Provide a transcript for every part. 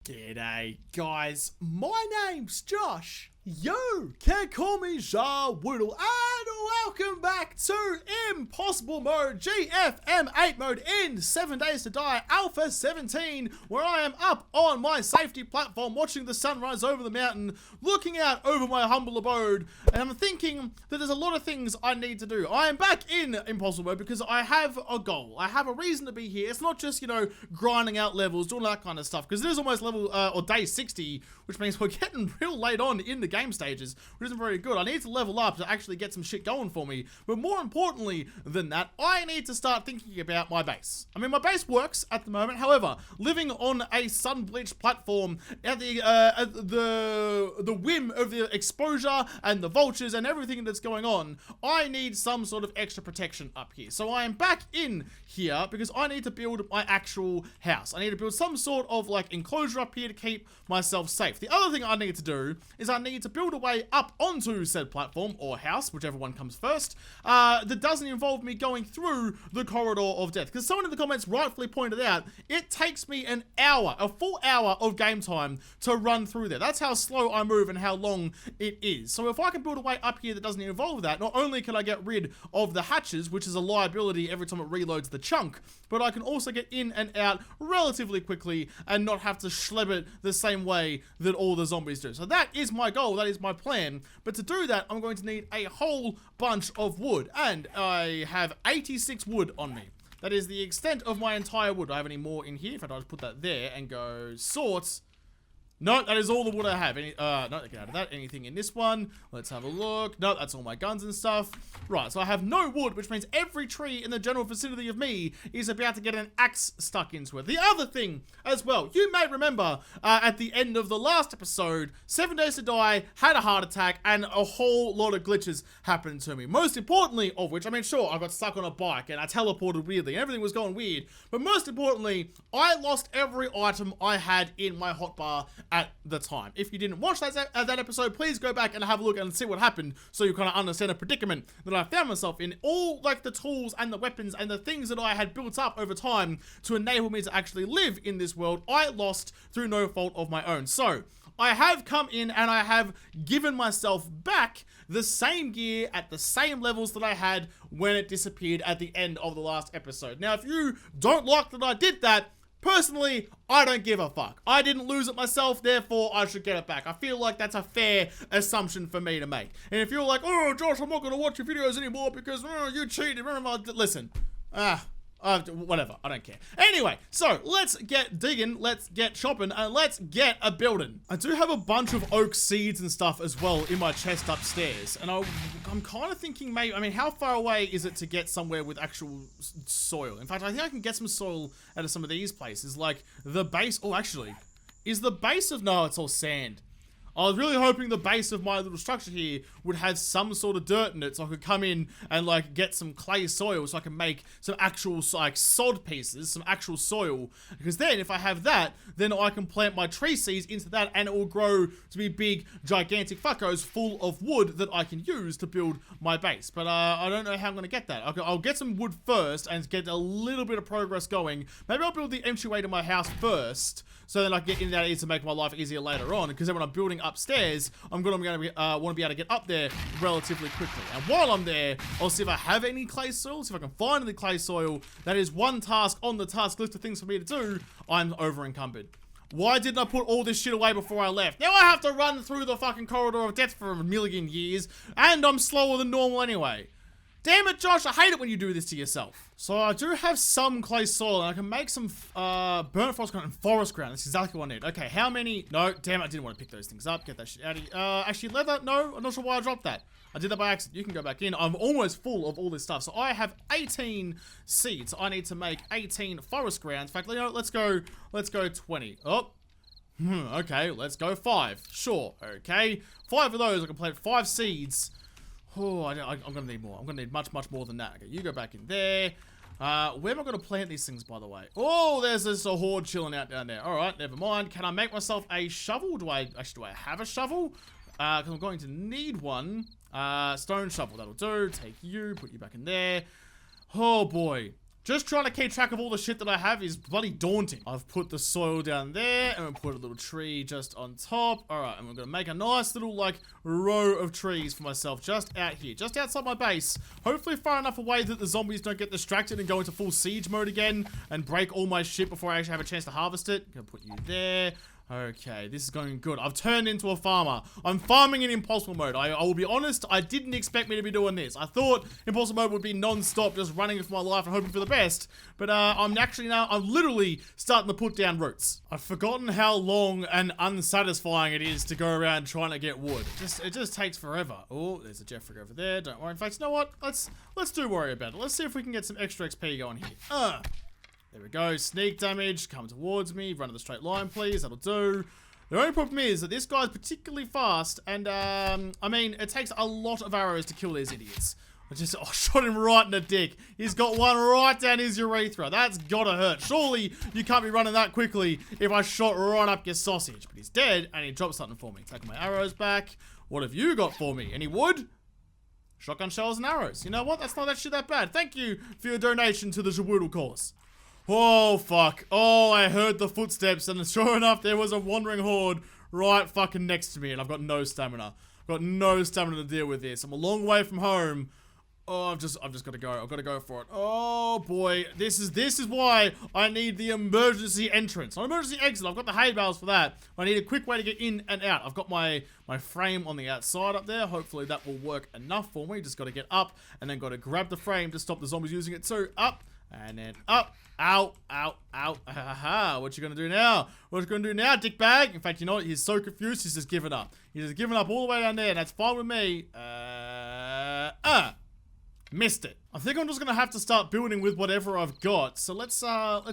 G'day guys, my name's Josh. You can call me Woodle, and welcome back to Impossible Mode, GFM8 mode in 7 Days to Die Alpha 17, where I am up on my safety platform watching the sunrise over the mountain, looking out over my humble abode, and I'm thinking that there's a lot of things I need to do. I am back in Impossible Mode because I have a goal. I have a reason to be here. It's not just, grinding out levels, doing that kind of stuff, because it is almost level, or day 60, which means we're getting real late on in the game stages, which isn't very good. I need to level up to actually get some shit going for me, but more importantly than that, I need to start thinking about my base. I mean, my base works at the moment, however, living on a sun-bleached platform at the whim of the exposure and the vultures and everything that's going on, I need some sort of extra protection up here. So I am back in here because I need to build my actual house. I need to build some sort of enclosure up here to keep myself safe. The other thing I need to do is I need to build a way up onto said platform or house, whichever one comes first, that doesn't involve me going through the corridor of death. Because someone in the comments rightfully pointed out, it takes me an hour, a full hour of game time to run through there. That's how slow I move and how long it is. So if I can build a way up here that doesn't involve that, not only can I get rid of the hatches, which is a liability every time it reloads the chunk, but I can also get in and out relatively quickly and not have to schleb it the same way that all the zombies do. So that is my goal, that is my plan. But to do that, I'm going to need a whole bunch of wood, and I have 86 wood on me. That is the extent of my entire wood. Do I have any more in here? In fact, I'll just put that there and go sorts. No, that is all the wood I have. No, get out of that. Anything in this one? Let's have a look. No, that's all my guns and stuff. Right, so I have no wood, which means every tree in the general vicinity of me is about to get an axe stuck into it. The other thing as well, you may remember at the end of the last episode, 7 Days to Die had a heart attack and a whole lot of glitches happened to me. Most importantly of which, I mean, sure, I got stuck on a bike and I teleported weirdly. Everything was going weird. But most importantly, I lost every item I had in my hotbar at the time. If you didn't watch that episode, please go back and have a look and see what happened so you kind of understand the predicament that I found myself in. All the tools and the weapons and the things that I had built up over time to enable me to actually live in this world, I lost through no fault of my own. So I have come in and I have given myself back the same gear at the same levels that I had when it disappeared at the end of the last episode. Now, if you don't like that I did that, personally, I don't give a fuck. I didn't lose it myself, therefore I should get it back. I feel like that's a fair assumption for me to make. And if you're like, oh, Josh, I'm not going to watch your videos anymore because you cheated, listen, whatever, I don't care. Anyway, so let's get digging, let's get shopping, and let's get a building. I do have a bunch of oak seeds and stuff as well in my chest upstairs, and I'm kind of thinking maybe, I mean, how far away is it to get somewhere with actual soil? In fact, I think I can get some soil out of some of these places, like the base. Oh, actually, is the base of, no, it's all sand. I was really hoping the base of my little structure here would have some sort of dirt in it so I could come in and get some clay soil so I can make some actual sod pieces, some actual soil, because then if I have that, then I can plant my tree seeds into that and it will grow to be big gigantic fuckos full of wood that I can use to build my base. But I don't know how I'm going to get that. I'll get some wood first and get a little bit of progress going. Maybe I'll build the entryway to my house first so then I can get in that to make my life easier later on, because then when I'm building upstairs, I'm going to want to be able to get up there relatively quickly. And while I'm there, I'll see if I have any clay soil, see if I can find any clay soil. That is one task on the task list of things for me to do. I'm over encumbered. Why didn't I put all this shit away before I left? Now I have to run through the fucking corridor of death for a million years, and I'm slower than normal anyway. Damn it, Josh, I hate it when you do this to yourself. So I do have some clay soil, and I can make some burnt forest ground and forest ground. That's exactly what I need. Okay, how many? No, damn it, I didn't want to pick those things up. Get that shit out of here. Actually, leather? No, I'm not sure why I dropped that. I did that by accident. You can go back in. I'm almost full of all this stuff. So I have 18 seeds. I need to make 18 forest grounds. In fact, let's go 20. Oh. Okay, let's go 5. Sure, okay. 5 of those, I can plant 5 seeds. Oh, I'm gonna need more. I'm gonna need much, much more than that. Okay, you go back in there. Where am I gonna plant these things, by the way? Oh, there's a horde chilling out down there. All right, never mind. Can I make myself a shovel? Do I have a shovel? Because I'm going to need one. Stone shovel, that'll do. Take you, put you back in there. Oh boy. Just trying to keep track of all the shit that I have is bloody daunting. I've put the soil down there, and we'll put a little tree just on top. All right, and we're gonna make a nice little, like, row of trees for myself just out here, just outside my base. Hopefully far enough away that the zombies don't get distracted and go into full siege mode again and break all my shit before I actually have a chance to harvest it. Gonna put you there. Okay, this is going good. I've turned into a farmer. I'm farming in impossible mode. I will be honest, I didn't expect me to be doing this. I thought impossible mode would be non-stop, just running for my life and hoping for the best. But I'm literally starting to put down roots. I've forgotten how long and unsatisfying it is to go around trying to get wood. It just takes forever. Oh, there's a Jeffrey over there. Don't worry. In fact, you know what? Let's do worry about it. Let's see if we can get some extra XP going here. There we go. Sneak damage. Come towards me. Run in the straight line, please. That'll do. The only problem is that this guy's particularly fast. And, I mean, it takes a lot of arrows to kill these idiots. I shot him right in the dick. He's got one right down his urethra. That's gotta hurt. Surely you can't be running that quickly if I shot right up your sausage. But he's dead, and he dropped something for me. Taking my arrows back. What have you got for me? Any wood? Shotgun shells and arrows. You know what? That's not actually that bad. Thank you for your donation to the Jawoodle cause. Oh, fuck. Oh, I heard the footsteps, and sure enough, there was a wandering horde right fucking next to me, and I've got no stamina. I've got no stamina to deal with this. I'm a long way from home. Oh, I've just got to go. I've got to go for it. Oh, boy. This is why I need the emergency entrance. Not emergency exit. I've got the hay bales for that. I need a quick way to get in and out. I've got my frame on the outside up there. Hopefully that will work enough for me. Just got to get up, and then got to grab the frame to stop the zombies using it too. Up, and then up. Ow, ow, ow, ha ha ha. What you gonna do now? What you gonna do now, dickbag? In fact, you know what? He's so confused, he's just given up. He's just given up all the way down there, and that's fine with me. Missed it. I think I'm just gonna have to start building with whatever I've got. So let's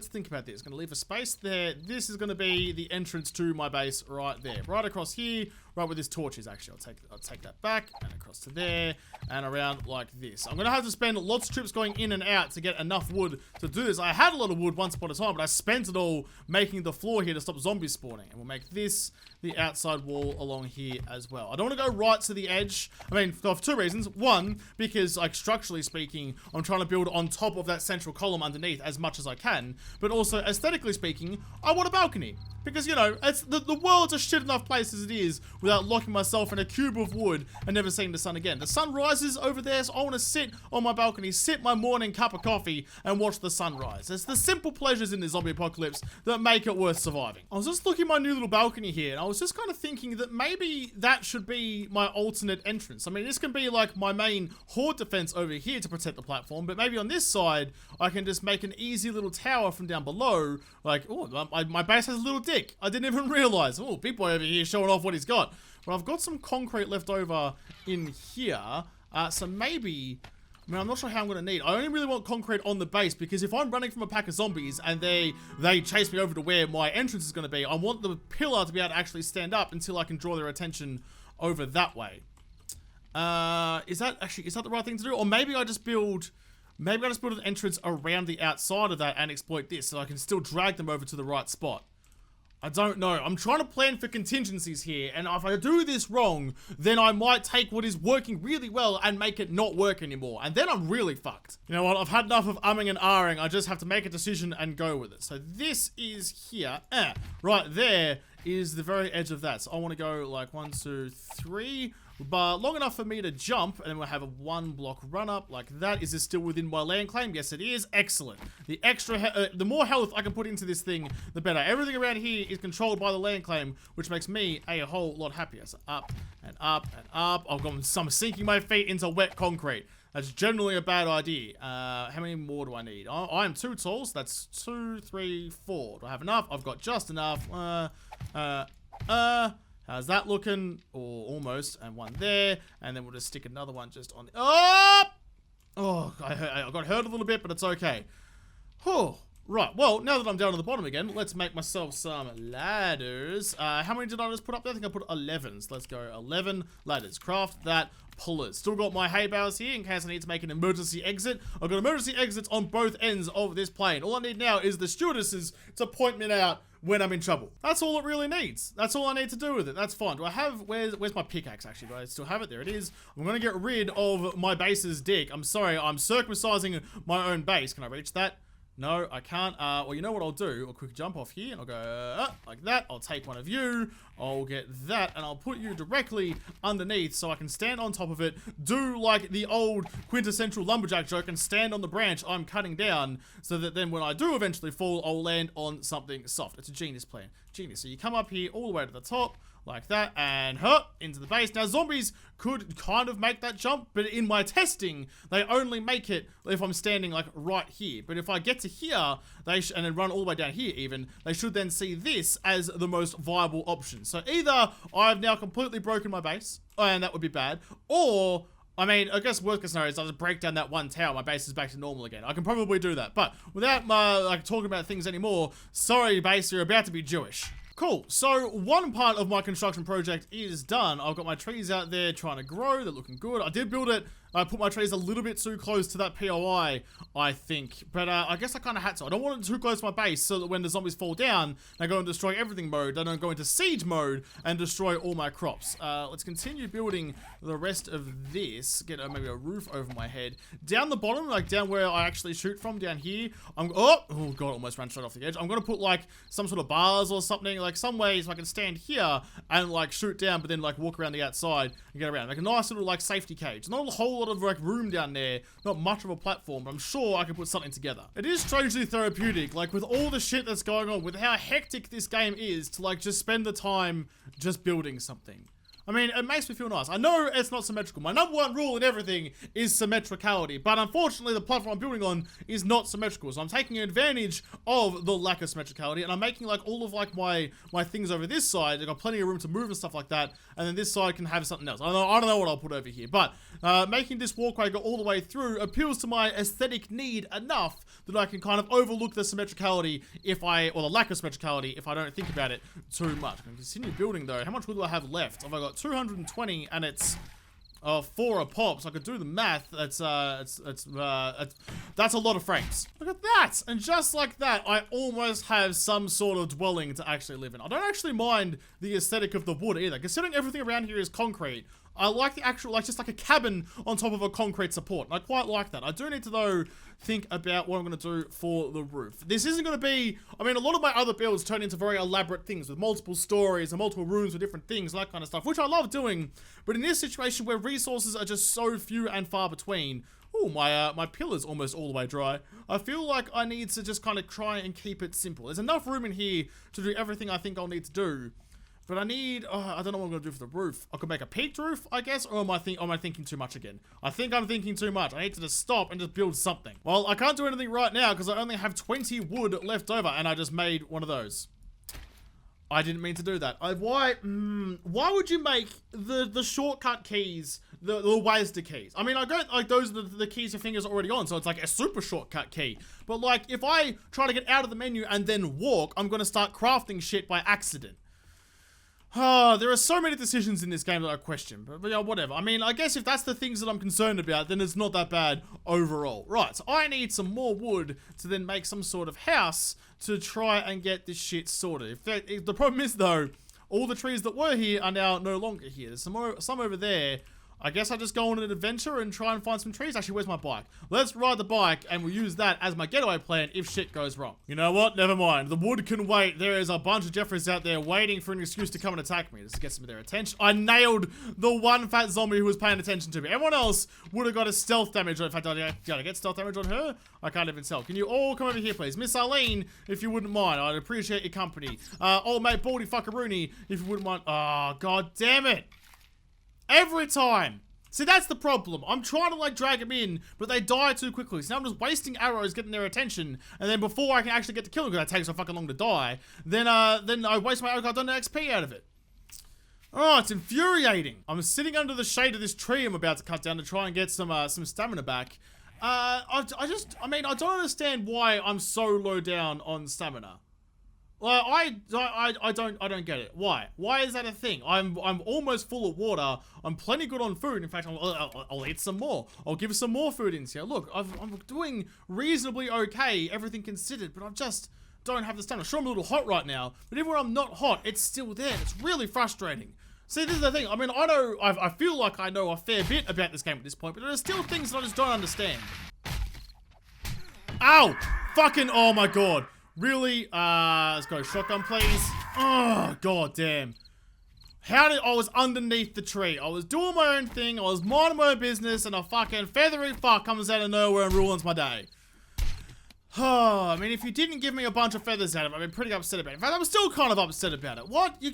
think about this. Gonna leave a space there. This is gonna be the entrance to my base right there. Right across here, right where this torch is actually. I'll take that back and across to there and around like this. I'm gonna have to spend lots of trips going in and out to get enough wood to do this. I had a lot of wood once upon a time, but I spent it all making the floor here to stop zombies spawning. And we'll make this the outside wall along here as well. I don't want to go right to the edge. I mean, for two reasons. One, because like structurally speaking, I'm trying to build on top of that central column underneath as much as I can. But also, aesthetically speaking, I want a balcony. Because, you know, it's the world's a shit enough place as it is without locking myself in a cube of wood and never seeing the sun again. The sun rises over there, so I want to sit on my balcony, sip my morning cup of coffee, and watch the sunrise. It's the simple pleasures in the zombie apocalypse that make it worth surviving. I was just looking at my new little balcony here, and I was just kind of thinking that maybe that should be my alternate entrance. I mean, this can be like my main horde defense over here to protect the platform, but maybe on this side, I can just make an easy little tower from down below. Like, oh, my base has a little dick. I didn't even realize. Oh, big boy over here showing off what he's got. But I've got some concrete left over in here. So maybe, I mean, I'm not sure how I'm going to need. I only really want concrete on the base because if I'm running from a pack of zombies and they chase me over to where my entrance is going to be, I want the pillar to be able to actually stand up until I can draw their attention over that way. Is that the right thing to do? Or maybe I just build an entrance around the outside of that and exploit this so I can still drag them over to the right spot. I don't know. I'm trying to plan for contingencies here, and if I do this wrong, then I might take what is working really well and make it not work anymore, and then I'm really fucked. You know what? I've had enough of umming and ahhing. I just have to make a decision and go with it. So this is here. Right there is the very edge of that. So I want to go like 1, 2, 3, but long enough for me to jump, and then we'll have a 1 block run up like that. Is this still within my land claim? Yes, it is. Excellent. The extra, the more health I can put into this thing, the better. Everything around here is controlled by the land claim, which makes me a whole lot happier. So up and up and up. I'm sinking my feet into wet concrete. That's generally a bad idea. How many more do I need? I am 2 tall, so that's 2, 3, 4. Do I have enough? I've got just enough. How's that looking? Or almost. And 1 there. And then we'll just stick another one just on the... Oh, I got hurt a little bit, but it's okay. Oh, right. Well, now that I'm down to the bottom again, let's make myself some ladders. How many did I just put up there? I think I put 11. So let's go 11 ladders. Craft that. Pullers. Still got my hay bales here in case I need to make an emergency exit. I've got emergency exits on both ends of this plane. All I need now is the stewardesses to point me out when I'm in trouble. That's all it really needs. That's all I need to do with it. That's fine. Do I have... Where's my pickaxe, actually? Do I still have it? There it is. I'm going to get rid of my base's dick. I'm sorry. I'm circumcising my own base. Can I reach that? No, I can't. Well, you know what I'll do? I'll quick jump off here and I'll go like that. I'll take one of you. I'll get that and I'll put you directly underneath so I can stand on top of it, do like the old quintessential lumberjack joke and stand on the branch I'm cutting down so that then when I do eventually fall, I'll land on something soft. It's a genius plan. Genius. So you come up here all the way to the top. Like that, and into the base. Now, zombies could kind of make that jump, but in my testing, they only make it if I'm standing, like, right here. But if I get to here, and then run all the way down here even, they should then see this as the most viable option. So either I've now completely broken my base, and that would be bad, or... I mean, I guess worst case scenario is I'll just break down that one tower, my base is back to normal again. I can probably do that, but without like talking about things anymore, sorry base, you're about to be Jewish. Cool, so one part of my construction project is done. I've got my trees out there trying to grow, they're looking good. I did build it, I put my trees a little bit too close to that POI, I think. But I guess I kind of had to. I don't want it too close to my base so that when the zombies fall down, they go and destroy everything mode. They don't go into siege mode and destroy all my crops. Let's continue building the rest of this. Get maybe a roof over my head. Down the bottom, like down where I actually shoot from, down here, oh god, almost ran straight off the edge. I'm going to put like some sort of bars or something, like some way so I can stand here and like shoot down, but then like walk around the outside and get around. Like a nice little like safety cage. Not a whole lot of like room down there, not much of a platform, but I'm sure I can put something together. It is strangely therapeutic, like with all the shit that's going on, with how hectic this game is, to like just spend the time just building something. I mean, it makes me feel nice. I know it's not symmetrical. My number one rule in everything is symmetricality, but unfortunately the platform I'm building on is not symmetrical, so I'm taking advantage of the lack of symmetricality, and I'm making like all of like my things over this side. They've got plenty of room to move and stuff like that, and then this side can have something else. I don't know what I'll put over here, but making this walkway go all the way through appeals to my aesthetic need enough that I can kind of overlook the symmetricality or the lack of symmetricality if I don't think about it too much. I'm going to continue building though. How much wood do I have left? Have I got 220 and it's 4 a pop, so I could do the math. That's a lot of frames. Look at that! And just like that, I almost have some sort of dwelling to actually live in. I don't actually mind the aesthetic of the wood either, considering everything around here is concrete. I like the actual, like, just like a cabin on top of a concrete support. I quite like that. I do need to, though, think about what I'm going to do for the roof. This isn't going to be, I mean, a lot of my other builds turn into very elaborate things with multiple stories and multiple rooms with different things, that kind of stuff, which I love doing. But in this situation where resources are just so few and far between, oh, my pillar's almost all the way dry. I feel like I need to just kind of try and keep it simple. There's enough room in here to do everything I think I'll need to do. But I need, I don't know what I'm going to do for the roof. I could make a peaked roof, I guess, or am I thinking too much again? I think I'm thinking too much. I need to just stop and just build something. Well, I can't do anything right now because I only have 20 wood left over and I just made one of those. I didn't mean to do that. Why would you make the shortcut keys the WASD keys? I mean, I got, like, those are the keys your finger's already on, so it's like a super shortcut key. But, like, if I try to get out of the menu and then walk, I'm going to start crafting shit by accident. There are so many decisions in this game that I question, but yeah, whatever. I mean, I guess if that's the things that I'm concerned about, then it's not that bad overall. Right, so I need some more wood to then make some sort of house to try and get this shit sorted. If the problem is, though, all the trees that were here are now no longer here. There's some over there. I guess I just go on an adventure and try and find some trees. Actually, where's my bike? Let's ride the bike and we'll use that as my getaway plan if shit goes wrong. You know what? Never mind. The wood can wait. There is a bunch of Jeffreys out there waiting for an excuse to come and attack me. This gets some of their attention. I nailed the one fat zombie who was paying attention to me. Everyone else would have got a stealth damage. In fact, did I get stealth damage on her? I can't even tell. Can you all come over here, please? Miss Arlene, if you wouldn't mind. I'd appreciate your company. Old mate Baldy Fuckaroony, if you wouldn't mind. Oh, god damn it. Every time. See, that's the problem. I'm trying to, like, drag them in, but they die too quickly. So now I'm just wasting arrows getting their attention, and then before I can actually get to kill them, because that takes so fucking long to die, then I waste my arrow, I don't know XP out of it. Oh, it's infuriating. I'm sitting under the shade of this tree I'm about to cut down to try and get some stamina back. I mean, I don't understand why I'm so low down on stamina. Well, I don't get it. Why? Why is that a thing? I'm almost full of water. I'm plenty good on food. In fact, I'll eat some more. I'll give some more food in here. Look, I'm doing reasonably okay, everything considered, but I just don't have the stamina. Sure, I'm a little hot right now, but even when I'm not hot, it's still there. It's really frustrating. See, this is the thing. I mean, I feel like I know a fair bit about this game at this point, but there are still things that I just don't understand. Ow! fucking, oh my god. Really? Let's go shotgun, please. Oh, god damn. I was underneath the tree. I was doing my own thing. I was minding my own business, and a fucking feathery fuck comes out of nowhere and ruins my day. Oh, I mean, if you didn't give me a bunch of feathers out of it, I'd be pretty upset about it. In fact, I'm still kind of upset about it. What? There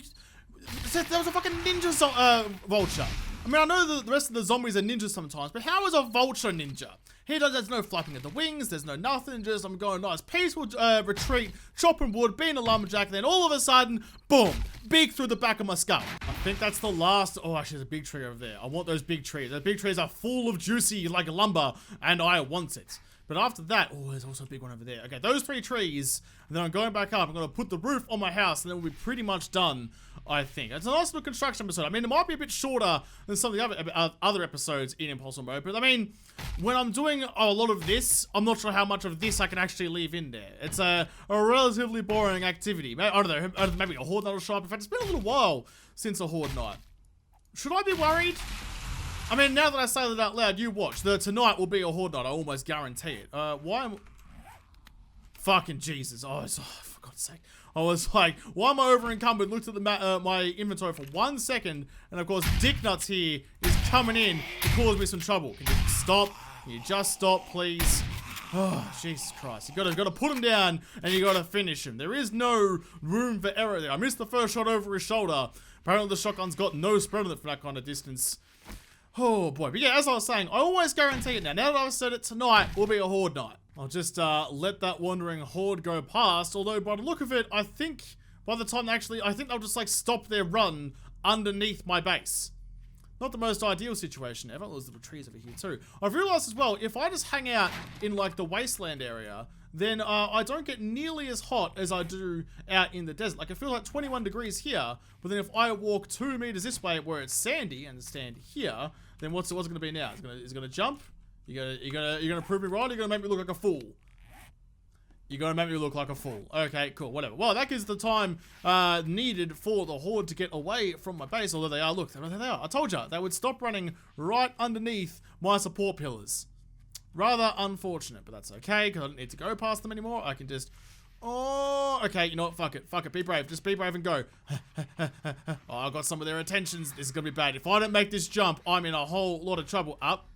was a fucking ninja vulture. I mean, I know the rest of the zombies are ninjas sometimes, but how is a vulture ninja? There's no flapping of the wings, there's no nothing, just I'm going nice peaceful retreat, chopping wood, being a lumberjack, and then all of a sudden, boom, beak through the back of my skull. I think that's the last, oh actually there's a big tree over there. I want those big trees. Those big trees are full of juicy like lumber, and I want it. But after that, oh, there's also a big one over there. Okay, those 3 trees, and then I'm going back up. I'm going to put the roof on my house, and then we'll be pretty much done, I think. It's a nice little construction episode. I mean, it might be a bit shorter than some of the other episodes in Impossible Mode, but I mean, when I'm doing a lot of this, I'm not sure how much of this I can actually leave in there. It's a relatively boring activity. I don't know, maybe a Horde Night will show up. In fact, it's been a little while since a Horde Night. Should I be worried? I mean, now that I say that out loud, you watch. Tonight will be a Horde Night, I almost guarantee it. Why am... Fucking Jesus. Oh, for God's sake. I was like, why am I over encumbered? Looked at my inventory for 1 second, and of course, Dick Nuts here is coming in to cause me some trouble. Can you stop? Can you just stop, please? Oh, Jesus Christ. You gotta put him down, and you gotta finish him. There is no room for error there. I missed the first shot over his shoulder. Apparently the shotgun's got no spread on it for that kind of distance. Oh boy, but yeah, as I was saying, I always guarantee it now. Now that I've said it, tonight will be a Horde Night. I'll just let that wandering horde go past, although by the look of it, I think by the time I think they'll just like stop their run underneath my base. Not the most ideal situation ever. There's little trees over here too. I've realized as well, if I just hang out in like the wasteland area, then I don't get nearly as hot as I do out in the desert. Like, it feels like 21 degrees here, but then if I walk 2 meters this way where it's sandy and stand here, then what's it gonna be now? It's gonna jump? You're gonna prove me right, or you're gonna make me look like a fool? You're gonna make me look like a fool. Okay, cool, whatever. Well, that gives the time needed for the horde to get away from my base, although they are, look, there they are. I told you, they would stop running right underneath my support pillars. Rather unfortunate, but that's okay, because I don't need to go past them anymore. I can just... Oh, okay, you know what? Fuck it. Be brave. Just be brave and go. Oh, I got some of their attentions. This is going to be bad. If I don't make this jump, I'm in a whole lot of trouble. Up.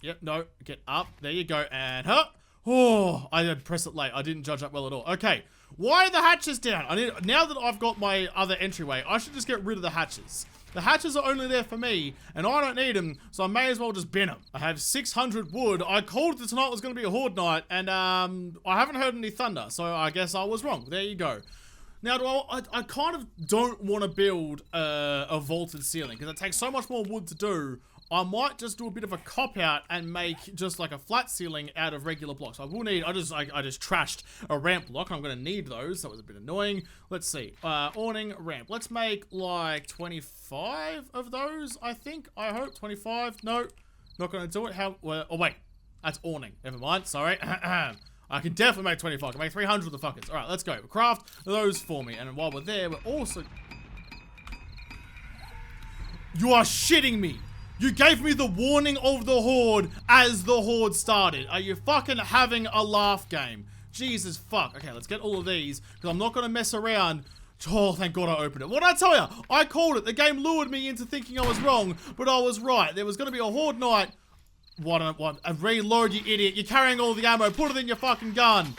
Yep, no. Get up. There you go. And up. Oh, I did press it late. I didn't judge that well at all. Okay. Why are the hatches down? Now that I've got my other entryway, I should just get rid of the hatches. The hatches are only there for me, and I don't need them, so I may as well just bin them. I have 600 wood. I called that tonight was going to be a Horde Night, and I haven't heard any thunder, so I guess I was wrong. There you go. Now, I kind of don't want to build a vaulted ceiling, because it takes so much more wood to do. I might just do a bit of a cop-out and make just like a flat ceiling out of regular blocks. I will need, I just trashed a ramp block, and I'm going to need those. That was a bit annoying. Let's see. Awning, ramp. Let's make like 25 of those, I think. I hope. 25. No, not going to do it. Oh, wait. That's awning. Never mind. Sorry. I can definitely make 25. I can make 300 of the fuckers. All right, let's go. Craft those for me. And while we're there, we're also... You are shitting me. You gave me the warning of the horde as the horde started. Are you fucking having a laugh game? Jesus fuck. Okay, let's get all of these, because I'm not going to mess around. Oh, thank God I opened it. What did I tell you? I called it. The game lured me into thinking I was wrong, but I was right. There was going to be a Horde Night. What? Reload, you idiot. You're carrying all the ammo. Put it in your fucking gun.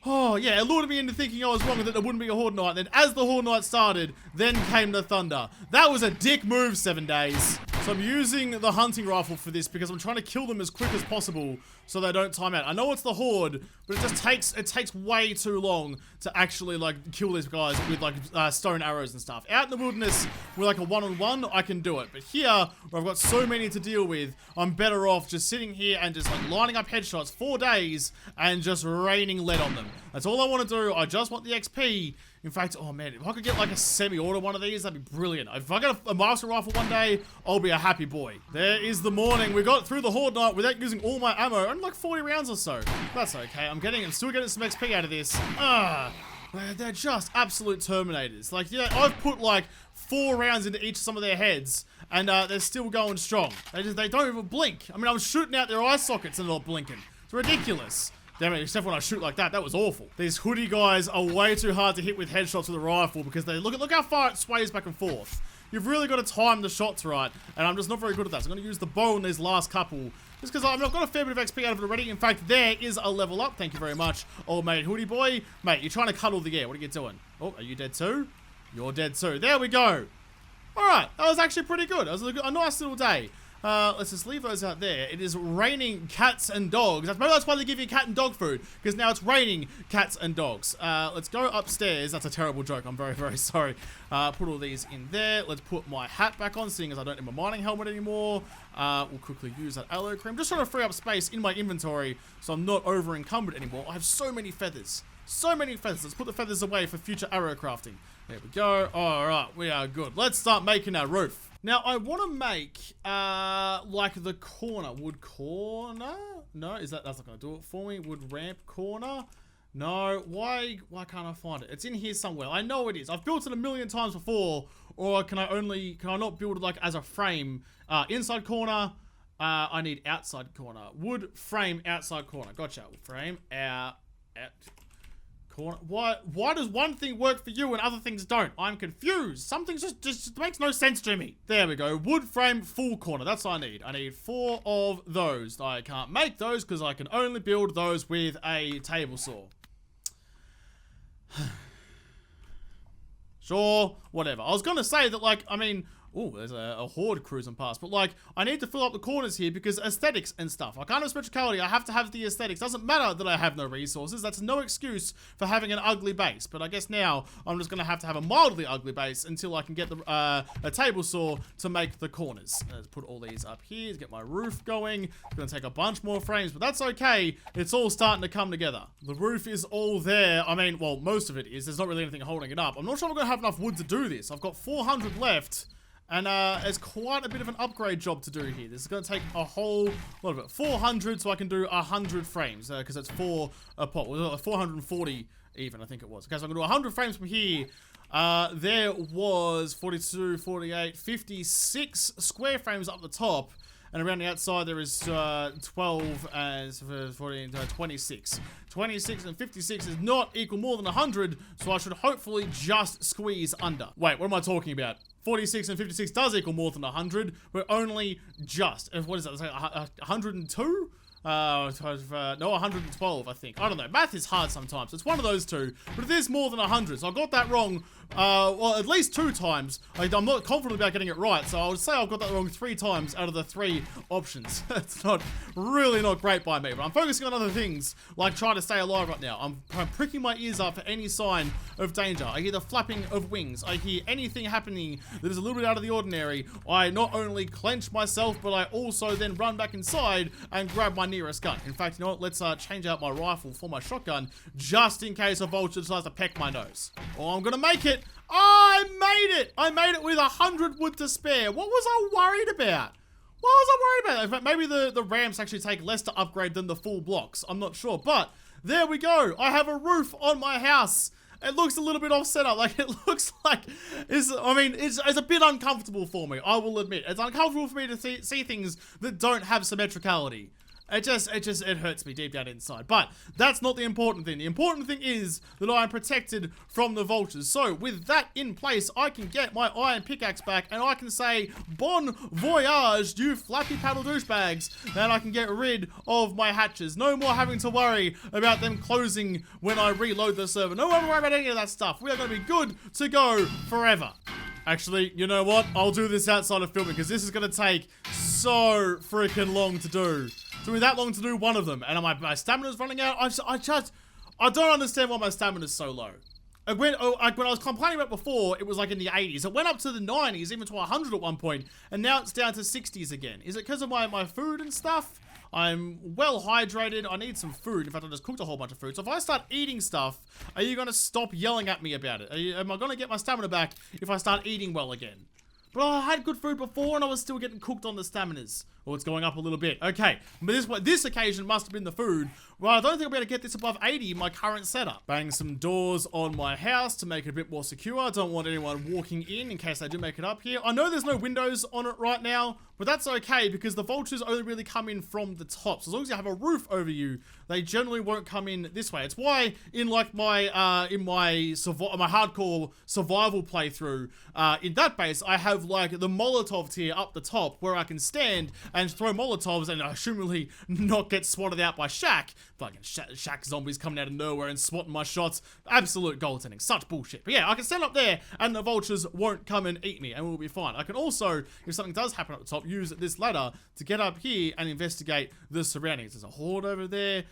Oh, yeah, it lured me into thinking I was wrong, that there wouldn't be a Horde Night. Then as the Horde Night started, then came the thunder. That was a dick move, 7 days. So I'm using the hunting rifle for this because I'm trying to kill them as quick as possible so they don't time out. I know it's the Horde, but it takes way too long to actually like kill these guys with like stone arrows and stuff. Out in the wilderness with like a one-on-one, I can do it. But here, where I've got so many to deal with, I'm better off just sitting here and just like lining up headshots 4 days and just raining lead on them. That's all I want to do. I just want the XP. In fact, oh man, if I could get like a semi-auto one of these, that'd be brilliant. If I get a master rifle one day, I'll be a happy boy. There is the morning. We got through the Horde Night without using all my ammo. Only like 40 rounds or so. That's okay. I'm still getting some XP out of this. They're just absolute Terminators. Like, yeah, I've put like 4 rounds into each of some of their heads, and they're still going strong. They don't even blink. I mean, I'm shooting out their eye sockets and they're not blinking. It's ridiculous. Damn it, except when I shoot like that, that was awful. These hoodie guys are way too hard to hit with headshots with a rifle because they look how far it sways back and forth. You've really got to time the shots right, and I'm just not very good at that. So I'm going to use the bow in these last couple, just because I've got a fair bit of XP out of it already. In fact, there is a level up. Thank you very much, old mate hoodie boy. Mate, you're trying to cuddle the air. What are you doing? Oh, are you dead too? You're dead too. There we go. All right, that was actually pretty good. It was a nice little day. Let's just leave those out there. It is raining cats and dogs. Maybe that's why they give you cat and dog food, because now it's raining cats and dogs. Let's go upstairs. That's a terrible joke. I'm very, very sorry. Put all these in there. Let's put my hat back on, seeing as I don't need my mining helmet anymore. We'll quickly use that aloe cream. Just trying to free up space in my inventory so I'm not over encumbered anymore. I have so many feathers. So many feathers. Let's put the feathers away for future arrow crafting. There we go. All right, we are good. Let's start making our roof. Now, I want to make, like the corner. Wood corner? No, that's not going to do it for me. Wood ramp corner? No, why can't I find it? It's in here somewhere. I know it is. I've built it a million times before. Or can I not build it like as a frame? Inside corner. I need outside corner. Wood frame outside corner. Gotcha. Frame out corner. Why does one thing work for you and other things don't? I'm confused. Something just makes no sense to me. There we go. Wood frame full corner. That's what I need. I need 4 of those. I can't make those because I can only build those with a table saw. Sure, whatever. I was gonna say that, like, I mean, oh, there's a horde cruising past. But, like, I need to fill up the corners here because aesthetics and stuff. I can't have spirituality. I have to have the aesthetics. Doesn't matter that I have no resources. That's no excuse for having an ugly base. But I guess now I'm just going to have a mildly ugly base until I can get a table saw to make the corners. Let's put all these up here to get my roof going. It's going to take a bunch more frames, but that's okay. It's all starting to come together. The roof is all there. I mean, well, most of it is. There's not really anything holding it up. I'm not sure I'm going to have enough wood to do this. I've got 400 left. And there's quite a bit of an upgrade job to do here. This is going to take a whole lot of it. 400, so I can do 100 frames, because it's 4 a pop. 440 even, I think it was. Okay, so I'm going to do 100 frames from here. There was 42, 48, 56 square frames up the top. And around the outside, there is 12 as 14, 26. 26 and 56 is not equal more than 100, so I should hopefully just squeeze under. Wait, what am I talking about? 46 and 56 does equal more than 100, but only just. What is that? It's like 102? No, 112, I think. I don't know. Math is hard sometimes. It's one of those two, but it is more than 100, so I got that wrong, well, at least 2 times. I'm not confident about getting it right, so I would say I've got that wrong 3 times out of the 3 options. It's really not great by me, but I'm focusing on other things, like trying to stay alive right now. I'm pricking my ears up for any sign of danger. I hear the flapping of wings. I hear anything happening that is a little bit out of the ordinary. I not only clench myself, but I also then run back inside and grab my nearest gun. In fact, you know what? Let's change out my rifle for my shotgun, just in case a vulture decides to peck my nose. Oh, I'm gonna make it. Oh, I made it! I made it with 100 wood to spare. What was I worried about? What was I worried about? In fact, maybe the ramps actually take less to upgrade than the full blocks. I'm not sure, but there we go. I have a roof on my house. It looks a little bit off center. Like, it looks like it's a bit uncomfortable for me, I will admit. It's uncomfortable for me to see things that don't have symmetricality. It hurts me deep down inside. But that's not the important thing. The important thing is that I am protected from the vultures. So with that in place, I can get my iron pickaxe back and I can say, bon voyage, you flappy paddle douchebags. And I can get rid of my hatches. No more having to worry about them closing when I reload the server. No more worry about any of that stuff. We are going to be good to go forever. Actually, you know what? I'll do this outside of filming because this is going to take so freaking long to do. It took me that long to do one of them, and my stamina's running out. I don't understand why my stamina's so low. When I was complaining about before, it was like in the 80s. It went up to the 90s, even to 100 at one point, and now it's down to 60s again. Is it because of my food and stuff? I'm well hydrated. I need some food. In fact, I just cooked a whole bunch of food. So if I start eating stuff, are you going to stop yelling at me about it? Am I going to get my stamina back if I start eating well again? But I had good food before and I was still getting cooked on the staminas. Oh, it's going up a little bit. Okay, but this occasion must have been the food. Well, I don't think I'll be able to get this above 80 in my current setup. Bang some doors on my house to make it a bit more secure. I don't want anyone walking in case they do make it up here. I know there's no windows on it right now, But that's okay because the vultures only really come in from the top. So as long as you have a roof over you, they generally won't come in this way. It's why in like my hardcore survival playthrough, in that base, I have like the Molotov tier up the top where I can stand and throw Molotovs and assumably not get swatted out by Shaq. Fucking Shaq zombies coming out of nowhere and swatting my shots. Absolute goaltending. Such bullshit. But yeah, I can stand up there and the vultures won't come and eat me and we'll be fine. I can also, if something does happen at the top, use this ladder to get up here and investigate the surroundings. There's a horde over there.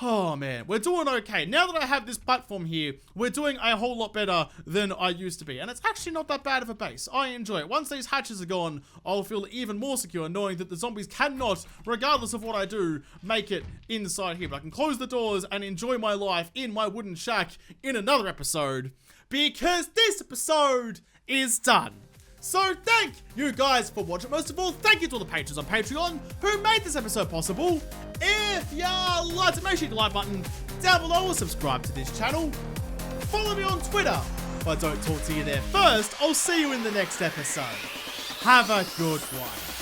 Oh man, we're doing okay. Now that I have this platform here, we're doing a whole lot better than I used to be. And it's actually not that bad of a base. I enjoy it. Once these hatches are gone, I'll feel even more secure knowing that the zombies cannot, regardless of what I do, make it inside here. But I can close the doors and enjoy my life in my wooden shack in another episode. Because this episode is done. So thank you guys for watching. Most of all, thank you to all the patrons on Patreon who made this episode possible. If you liked it, make sure you hit the like button down below or subscribe to this channel. Follow me on Twitter if I don't talk to you there first. I'll see you in the next episode. Have a good one.